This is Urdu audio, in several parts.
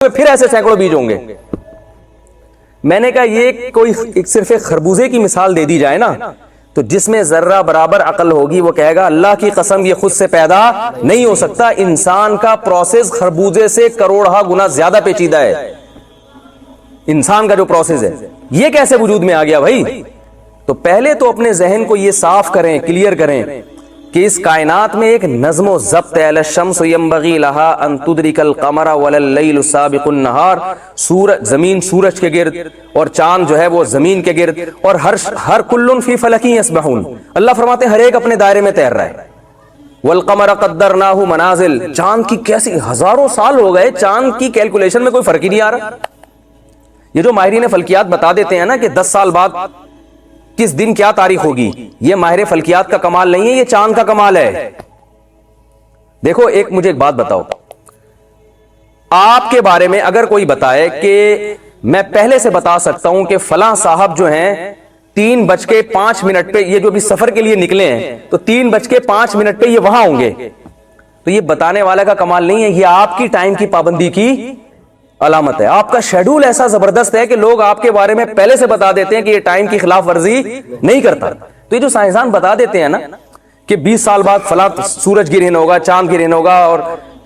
پھر ایسے سینکڑوں بیج ہوں گے. میں نے کہا یہ کوئی صرف ایک خربوزے کی مثال دے دی جائے نا, تو جس میں ذرہ برابر عقل ہوگی وہ کہے گا اللہ کی قسم یہ خود سے پیدا نہیں ہو سکتا. انسان کا پروسیس خربوزے سے کروڑہ گنا زیادہ پیچیدہ ہے. انسان کا جو پروسیس ہے یہ کیسے وجود میں آ گیا بھائی؟ تو پہلے تو اپنے ذہن کو یہ صاف کریں, کلیئر کریں کہ اس کائنات میں ایک نظم و ضبط ہے. الشمس ینبغی لها ان تدرک القمر ولا اللیل سابق النہار. زمین سورج کے گرد اور چاند جو ہے وہ زمین کے گرد, اور ہر کل فی فلک یسبحون. اللہ فرماتے ہیں ہر ایک اپنے دائرے میں تیر رہا ہے. والقمر قدرناہ منازل. چاند کی کیسی ہزاروں سال ہو گئے, چاند کی کیلکولیشن میں کوئی فرق ہی نہیں آ رہا. یہ جو ماہرین فلکیات بتا دیتے ہیں نا کہ 10 سال بعد کس دن کیا تاریخ ہوگی, یہ ماہر فلکیات کا کمال نہیں ہے, یہ چاند کا کمال ہے. دیکھو مجھے ایک بات بتاؤ, آپ کے بارے میں اگر کوئی بتائے کہ میں پہلے سے بتا سکتا ہوں کہ فلاں صاحب جو ہیں 3:05 پہ, یہ جو بھی سفر کے لیے نکلے ہیں تو 3:05 پہ یہ وہاں ہوں گے, تو یہ بتانے والا کا کمال نہیں ہے, یہ آپ کی ٹائم کی پابندی کی علامت ہے. آپ کا شیڈول ایسا زبردست ہے کہ لوگ آپ کے بارے میں پہلے سے بتا دیتے ہیں کہ یہ ٹائم کی خلاف ورزی نہیں کرتا. تو یہ جو سائنسدان بتا دیتے ہیں نا کہ 20 سال بعد فلاں سورج گرہن ہوگا, چاند گرہن ہوگا, اور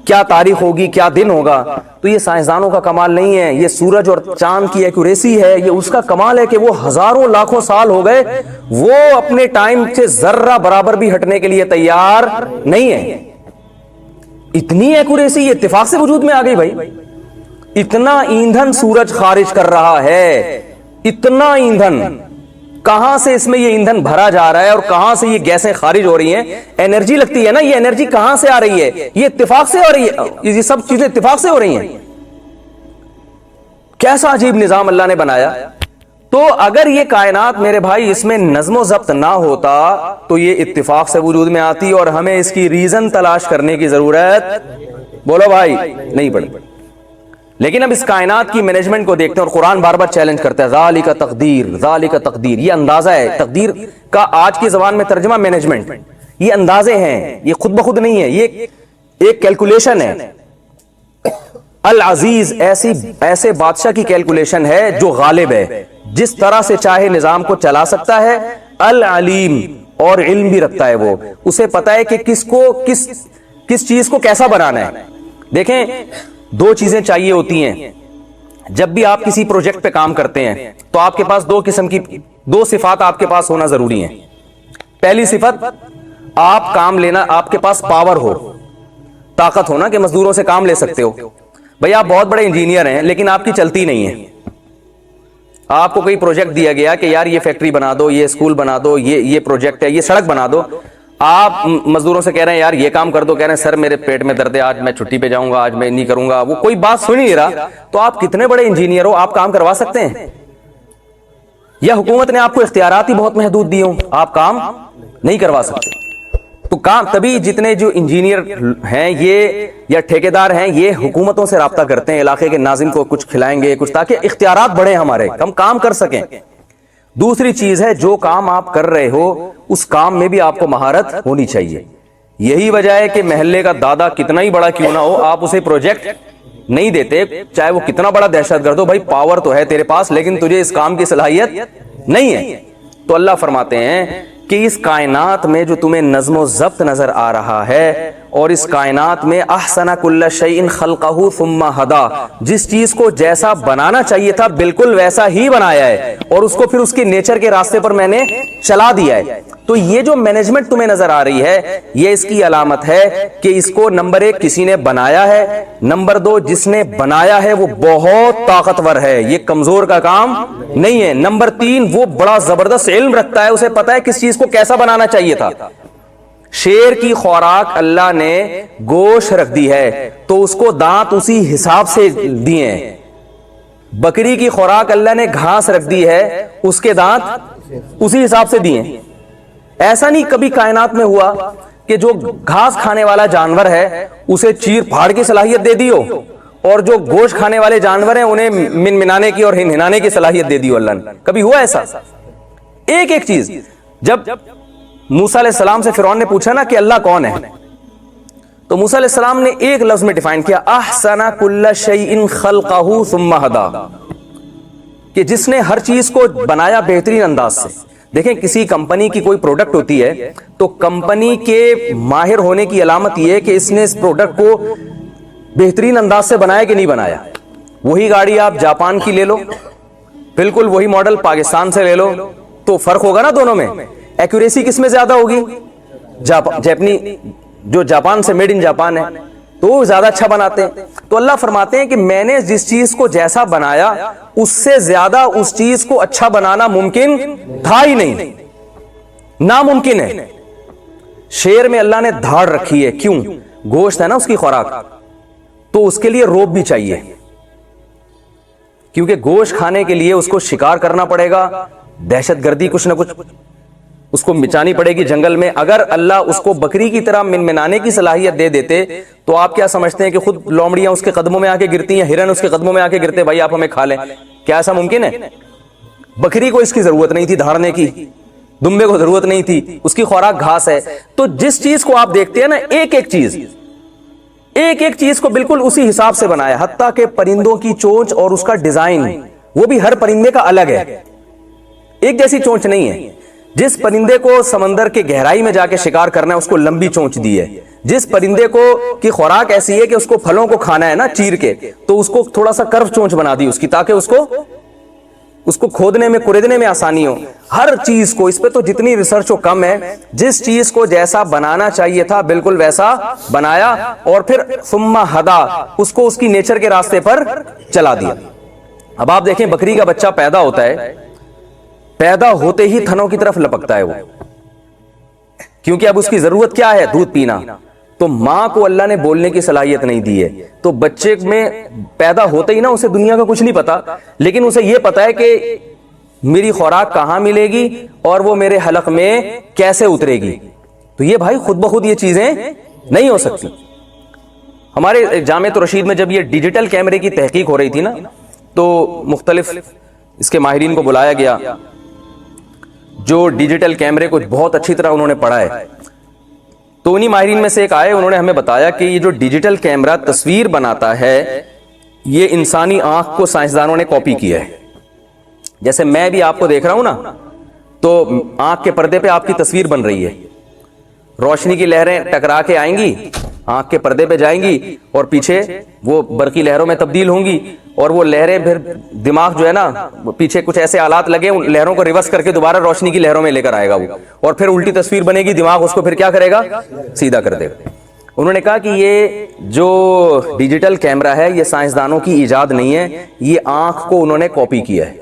کیا تاریخ ہوگی, کیا دن ہوگا, تو یہ سائنسدانوں کا کمال نہیں ہے, یہ سورج اور چاند کی ایکوریسی ہے, یہ اس کا کمال ہے کہ وہ ہزاروں لاکھوں سال ہو گئے, وہ اپنے ٹائم سے ذرہ برابر بھی ہٹنے کے لیے تیار نہیں ہے. اتنی ایکوریسی یہ اتفاق سے وجود میں آ گئی بھائی. اتنا ایندھن سورج خارج کر رہا ہے, اتنا ایندھن, کہاں سے اس میں یہ ایندھن بھرا جا رہا ہے اور کہاں سے یہ گیسیں خارج ہو رہی ہیں. انرجی لگتی ہے نا, یہ انرجی کہاں سے آ رہی ہے؟ یہ اتفاق سے ہو رہی ہے, یہ سب چیزیں اتفاق سے ہو رہی ہیں. کیسا عجیب نظام اللہ نے بنایا. تو اگر یہ کائنات میرے بھائی اس میں نظم و ضبط نہ ہوتا تو یہ اتفاق سے وجود میں آتی, اور ہمیں اس کی ریزن تلاش کرنے کی ضرورت بولو بھائی نہیں پڑی. لیکن اب اس کائنات کی مینجمنٹ کو دیکھتے ہیں, اور قرآن بار بار چیلنج کرتا ہے ذالک تقدیر, ذالک تقدیر. یہ اندازہ ہے تقدیر کا, آج کی زبان میں ترجمہ مینجمنٹ. یہ اندازے ہیں, یہ خود بخود نہیں ہے, یہ ایک کیلکولیشن ہے. العزیز ایسے بادشاہ کی کیلکولیشن ہے جو غالب ہے, جس طرح سے چاہے نظام کو چلا سکتا ہے. العلیم, اور علم بھی رکھتا ہے, وہ اسے پتا ہے کہ کس چیز کو کیسا بنانا ہے. دیکھیں دو چیزیں چاہیے ہوتی ہیں جب بھی آپ کسی پروجیکٹ پہ کام کرتے ہیں, تو آپ کے پاس دو صفات آپ کے پاس ہونا ضروری ہیں. پہلی صفت, آپ کام لینا, آپ کے پاس پاور ہو, طاقت ہونا کہ مزدوروں سے کام لے سکتے ہو. بھئی آپ بہت بڑے انجینئر ہیں لیکن آپ کی چلتی نہیں ہے. آپ کو کوئی پروجیکٹ دیا گیا کہ یار یہ فیکٹری بنا دو, یہ اسکول بنا دو, یہ پروجیکٹ ہے, یہ سڑک بنا دو. آپ مزدوروں سے کہہ رہے ہیں یار یہ کام کر دو, کہہ رہے ہیں سر میرے پیٹ میں درد ہے, آج میں چھٹی پہ جاؤں گا, آج میں نہیں کروں گا. وہ کوئی بات سن نہیں رہا. تو آپ کتنے بڑے انجینئر ہو, آپ کام کروا سکتے ہیں؟ یا حکومت نے آپ کو اختیارات ہی بہت محدود دیے ہوں, آپ کام نہیں کروا سکتے؟ تو کام تبھی جتنے جو انجینئر ہیں یہ یا ٹھیکیدار ہیں یہ حکومتوں سے رابطہ کرتے ہیں, علاقے کے ناظم کو کچھ کھلائیں گے کچھ, تاکہ اختیارات بڑھیں ہمارے, ہم کام کر سکیں. دوسری چیز ہے جو کام آپ کر رہے ہو اس کام میں بھی آپ کو مہارت ہونی چاہیے. یہی وجہ ہے کہ محلے کا دادا کتنا ہی بڑا کیوں نہ ہو, آپ اسے پروجیکٹ نہیں دیتے, چاہے وہ کتنا بڑا دہشت گرد ہو. بھائی پاور تو ہے تیرے پاس لیکن تجھے اس کام کی صلاحیت نہیں ہے. تو اللہ فرماتے ہیں کہ اس کائنات میں جو تمہیں نظم و ضبط نظر آ رہا ہے, اور اس کائنات میں احسن کل شیء خلقہ ثم ہدا, جس چیز کو جیسا بنانا چاہیے تھا بالکل ویسا ہی بنایا ہے, اور اس کو پھر اس کے نیچر کے راستے پر میں نے چلا دیا ہے. تو یہ جو مینجمنٹ تمہیں نظر آ رہی ہے یہ اس کی علامت ہے کہ اس کو نمبر 1 کسی نے بنایا ہے, نمبر 2 جس نے بنایا ہے وہ بہت طاقتور ہے, یہ کمزور کا کام نہیں ہے, نمبر 3 وہ بڑا زبردست علم رکھتا ہے, اسے پتا ہے کس چیز کو کیسا بنانا چاہیے تھا. شیر کی خوراک اللہ نے گوشت رکھ دی ہے تو اس کو دانت اسی حساب سے دیے ہیں. بکری کی خوراک اللہ نے گھاس رکھ دی ہے, اس کے دانت اسی حساب سے دیے ہیں. ایسا نہیں کبھی کائنات میں ہوا کہ جو گھاس کھانے والا جانور ہے اسے چیر پھاڑ کی صلاحیت دے دی ہو, اور جو گوشت کھانے والے جانور ہیں انہیں منمنانے کی اور ہنہنانے کی صلاحیت دے دی ہو اللہ نے. کبھی ہوا ایسا؟ ایک چیز, جب موسیٰ علیہ السلام سے فرعون نے پوچھا نا کہ اللہ کون ہے, تو موسیٰ علیہ السلام نے ایک لفظ میں ڈیفائن کیا، احسن کل شیء خلقہ ثم ہدی، کہ جس نے ہر چیز کو بنایا بہترین انداز سے. دیکھیں کسی کمپنی کی کوئی پروڈکٹ ہوتی ہے تو کمپنی کے ماہر ہونے کی علامت یہ ہے کہ اس نے اس پروڈکٹ کو بہترین انداز سے بنایا کہ نہیں بنایا. وہی گاڑی آپ جاپان کی لے لو، بالکل وہی ماڈل پاکستان سے لے لو، تو فرق ہوگا نا دونوں میں. ایکوریسی کس میں زیادہ ہوگی؟ جاپنی جو جاپان سے میڈ ان جاپان ہے تو وہ زیادہ اچھا بناتے ہیں. تو اللہ فرماتے ہیں کہ میں نے جس چیز کو جیسا بنایا اس سے زیادہ اس چیز کو اچھا بنانا ممکن تھا ہی نہیں، ناممکن ہے. شیر میں اللہ نے دھاڑ رکھی ہے، کیوں؟ گوشت ہے نا اس کی خوراک، تو اس کے لیے روب بھی چاہیے، کیونکہ گوشت کھانے کے لیے اس کو شکار کرنا پڑے گا، دہشت گردی کچھ نہ کچھ اس کو مچانی پڑے گی جنگل میں. اگر اللہ اس کو بکری کی طرح منمنانے کی صلاحیت دے دیتے تو آپ کیا سمجھتے ہیں کہ خود لومڑیاں اس کے قدموں میں آ کے گرتی ہیں، ہرن اس کے قدموں میں آ کے گرتے، بھائی آپ ہمیں کھا لیں؟ کیا ایسا ممکن ہے؟ بکری کو اس کی ضرورت نہیں تھی دھاڑنے کی، دمبے کو ضرورت نہیں تھی، اس کی خوراک گھاس ہے. تو جس چیز کو آپ دیکھتے ہیں نا، ایک ایک چیز کو بالکل اسی حساب سے بنایا، حتیٰ کہ پرندوں کی چونچ اور اس کا ڈیزائن وہ بھی ہر پرندے کا الگ ہے، ایک جیسی چونچ نہیں ہے. جس پرندے کو سمندر کے گہرائی میں جا کے شکار کرنا ہے اس کو لمبی چونچ دی ہے. جس پرندے کو کی خوراک ایسی ہے کہ اس کو پھلوں کو کھانا ہے نا چیر کے، تو اس کو تھوڑا سا کرو چونچ بنا دی اس کی، تاکہ اس کو کھودنے میں کریدنے میں آسانی ہو. ہر چیز کو، اس پہ تو جتنی ریسرچ ہو کم ہے. جس چیز کو جیسا بنانا چاہیے تھا بالکل ویسا بنایا، اور پھر ثم ہدی، اس کو اس کی نیچر کے راستے پر چلا دیا. اب آپ دیکھیں بکری کا بچہ پیدا ہوتا ہے، پیدا ہوتے ہی تھنوں کی طرف لپکتا ہے وہ، کیونکہ اب اس کی ضرورت کیا ہے؟ دودھ پینا. تو ماں کو اللہ نے بولنے کی صلاحیت نہیں دی ہے، تو بچے میں پیدا ہوتے ہی نا اسے دنیا کا کچھ نہیں پتا، لیکن اسے یہ پتا ہے کہ میری خوراک کہاں ملے گی اور وہ میرے حلق میں کیسے اترے گی. تو یہ بھائی خود بخود یہ چیزیں نہیں ہو سکتی. ہمارے جامعۃ الرشید میں جب یہ ڈیجیٹل کیمرے کی تحقیق ہو رہی تھی نا، تو مختلف اس کے ماہرین کو بلایا گیا جو ڈیجیٹل کیمرے کو بہت اچھی طرح انہوں نے پڑھا ہے. تو انہی ماہرین میں سے ایک آئے، انہوں نے ہمیں بتایا کہ یہ جو ڈیجیٹل کیمرہ تصویر بناتا ہے، یہ انسانی آنکھ کو سائنسدانوں نے کاپی کیا ہے. جیسے میں بھی آپ کو دیکھ رہا ہوں نا، تو آنکھ کے پردے پہ آپ کی تصویر بن رہی ہے، روشنی کی لہریں ٹکرا کے آئیں گی، آنکھ کے پردے پہ جائیں گی، اور پیچھے وہ برقی لہروں میں تبدیل ہوں گی، اور وہ لہریں پھر دماغ جو ہے نا، پیچھے کچھ ایسے آلات لگے ان لہروں کو ریورس کر کے دوبارہ روشنی کی لہروں میں لے کر آئے گا وہ، اور پھر الٹی تصویر بنے گی، دماغ اس کو پھر کیا کرے گا؟ سیدھا کر دے گا. انہوں نے کہا کہ یہ جو ڈیجیٹل کیمرہ ہے یہ سائنسدانوں کی ایجاد نہیں ہے، یہ آنکھ کو انہوں نے کاپی کیا ہے.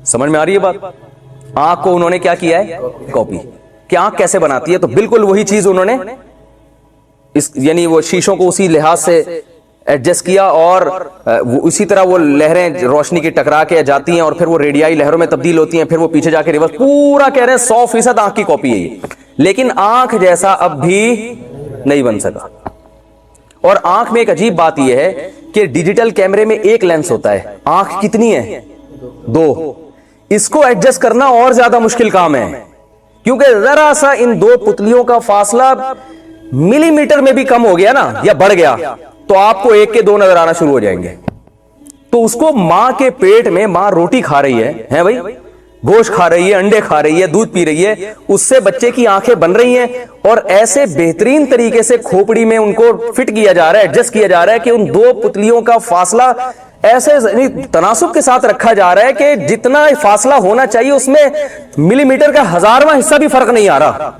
سمجھ میں آ رہی ہے بات؟ آنکھ کو انہوں نے کیا کیا ہے؟ کاپی. کہ آنکھ کیسے بناتی ہے؟ تو بالکل وہی چیز انہوں نے یعنی وہ شیشوں کو اسی لحاظ سے ایڈجسٹ کیا، اور اسی طرح وہ لہریں روشنی کی ٹکرا کے جاتی ہیں اور پھر وہ ریڈیائی لہروں میں تبدیل ہوتی ہیں، پھر وہ پیچھے جا کے ریورس، پورا کہہ رہے ہیں 100% آنکھ کی کاپی ہے یہ. لیکن آنکھ جیسا اب بھی نہیں بن سکا. اور آنکھ میں ایک عجیب بات یہ ہے کہ ڈیجیٹل کیمرے میں ایک لینس ہوتا ہے، آنکھ کتنی ہے؟ 2. اس کو ایڈجسٹ کرنا اور زیادہ مشکل کام ہے، کیونکہ ذرا سا ان دو پتلیوں کا فاصلہ ملی میٹر میں بھی کم ہو گیا نا یا بڑھ گیا تو آپ کو 1 کے 2 نظر آنا شروع ہو جائیں گے. تو اس کو ماں کے پیٹ میں، ماں روٹی کھا رہی ہے بھائی، گوشت کھا رہی ہے، انڈے کھا رہی ہے، دودھ پی رہی ہے، اس سے بچے کی آنکھیں بن رہی ہیں، اور ایسے بہترین طریقے سے کھوپڑی میں ان کو فٹ کیا جا رہا ہے، ایڈجسٹ کیا جا رہا ہے کہ ان دو پتلیوں کا فاصلہ ایسے تناسب کے ساتھ رکھا جا رہا ہے کہ جتنا فاصلہ ہونا چاہیے اس میں ملی میٹر کا 1000واں حصہ بھی فرق نہیں آ رہا.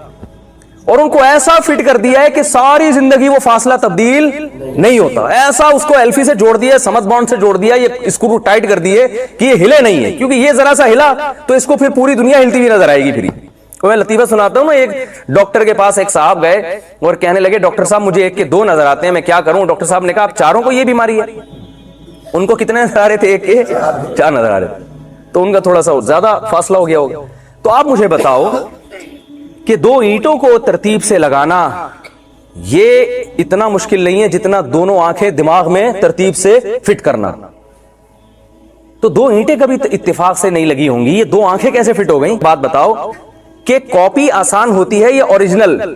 اور ان کو ایسا فٹ کر دیا ہے کہ ساری زندگی وہ فاصلہ تبدیل نہیں ہوتا. ایسا اس کو ایلفی سے جوڑ دیا، سمت بانڈ سے جوڑ دیا، یہ اسکرو ٹائٹ کر دیے کہ یہ ہلے نہیں ہے، کیونکہ یہ ذرا سا ہلا تو اس کو پھر پوری دنیا ہلتی ہوئی نظر آئے گی. پھر میں لطیفہ سناتا ہوں نا، ایک ڈاکٹر کے پاس ایک صاحب گئے اور کہنے لگے ڈاکٹر صاحب مجھے 1 کے 2 نظر آتے ہیں، میں کیا کروں؟ ڈاکٹر صاحب نے کہا آپ چاروں کو یہ بیماری ہے. ان کو کتنے نظر آ رہے تھے؟ 1 کے 4 نظر آ رہے تھے. تو ان کا تھوڑا سا زیادہ فاصلہ ہو گیا ہوگا. تو آپ مجھے بتاؤ کہ 2 اینٹوں کو ترتیب سے لگانا یہ اتنا مشکل نہیں ہے جتنا دونوں آنکھیں دماغ میں ترتیب سے فٹ کرنا. تو 2 اینٹیں کبھی اتفاق سے نہیں لگی ہوں گی، یہ 2 آنکھیں کیسے فٹ ہو گئیں؟ بات بتاؤ کہ کاپی آسان ہوتی ہے یا اوریجنل؟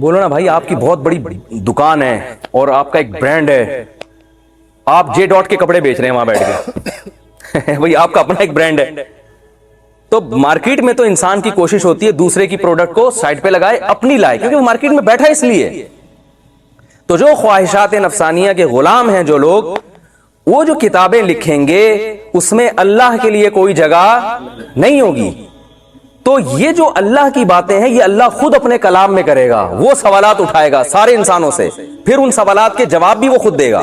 بولو نا بھائی آپ کی بہت بڑی دکان ہے اور آپ کا ایک برانڈ ہے, آپ جے ڈاٹ کے کپڑے بیچ رہے ہیں وہاں بیٹھ کے بھائی آپ کا اپنا ایک برانڈ ہے. تو مارکیٹ میں تو انسان کی کوشش ہوتی ہے دوسرے کی پروڈکٹ کو سائڈ پہ لگائے, اپنی لائے, کیونکہ وہ مارکیٹ میں بیٹھا اس لیے. تو جو خواہشات نفسانیہ کے غلام ہیں جو لوگ, وہ جو کتابیں لکھیں گے اس میں اللہ کے لیے کوئی جگہ نہیں ہوگی. تو یہ جو اللہ کی باتیں ہیں یہ اللہ خود اپنے کلام میں کرے گا, وہ سوالات اٹھائے گا سارے انسانوں سے, پھر ان سوالات کے جواب بھی وہ خود دے گا.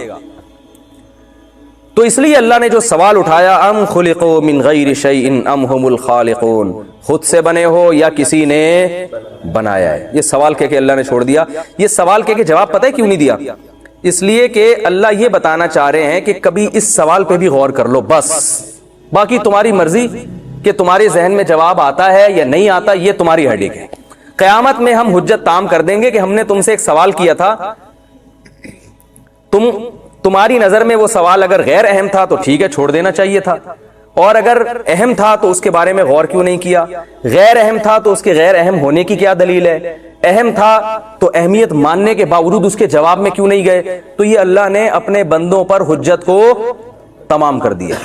تو اس لیے اللہ نے جو سوال اٹھایا, ام خلقوا من غیر شیء ام هم الخالقون, خود سے بنے ہو یا کسی نے بنایا ہے. یہ سوال کہہ کے اللہ نے چھوڑ دیا. یہ سوال کہہ کے جواب پتہ ہے کیوں نہیں دیا؟ اس لیے کہ اللہ یہ بتانا چاہ رہے ہیں کہ کبھی اس سوال پہ بھی غور کر لو بس, باقی تمہاری مرضی کہ تمہارے ذہن میں جواب آتا ہے یا نہیں آتا, یہ تمہاری ہیڈیک ہے. قیامت میں ہم حجت تام کر دیں گے کہ ہم نے تم سے ایک سوال کیا تھا, تمہاری نظر میں وہ سوال اگر غیر اہم تھا تو ٹھیک ہے چھوڑ دینا چاہیے تھا, اور اگر اہم تھا تو اس کے بارے میں غور کیوں نہیں کیا, غیر اہم تھا تو اس کے غیر اہم ہونے کی کیا دلیل ہے, اہم تھا تو اہمیت ماننے کے باوجود اس کے جواب میں کیوں نہیں گئے. تو یہ اللہ نے اپنے بندوں پر حجت کو تمام کر دیا.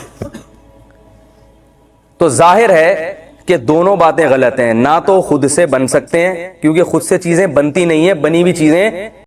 تو ظاہر ہے کہ دونوں باتیں غلط ہیں, نہ تو خود سے بن سکتے ہیں کیونکہ خود سے چیزیں بنتی نہیں ہیں, بنی ہوئی چیزیں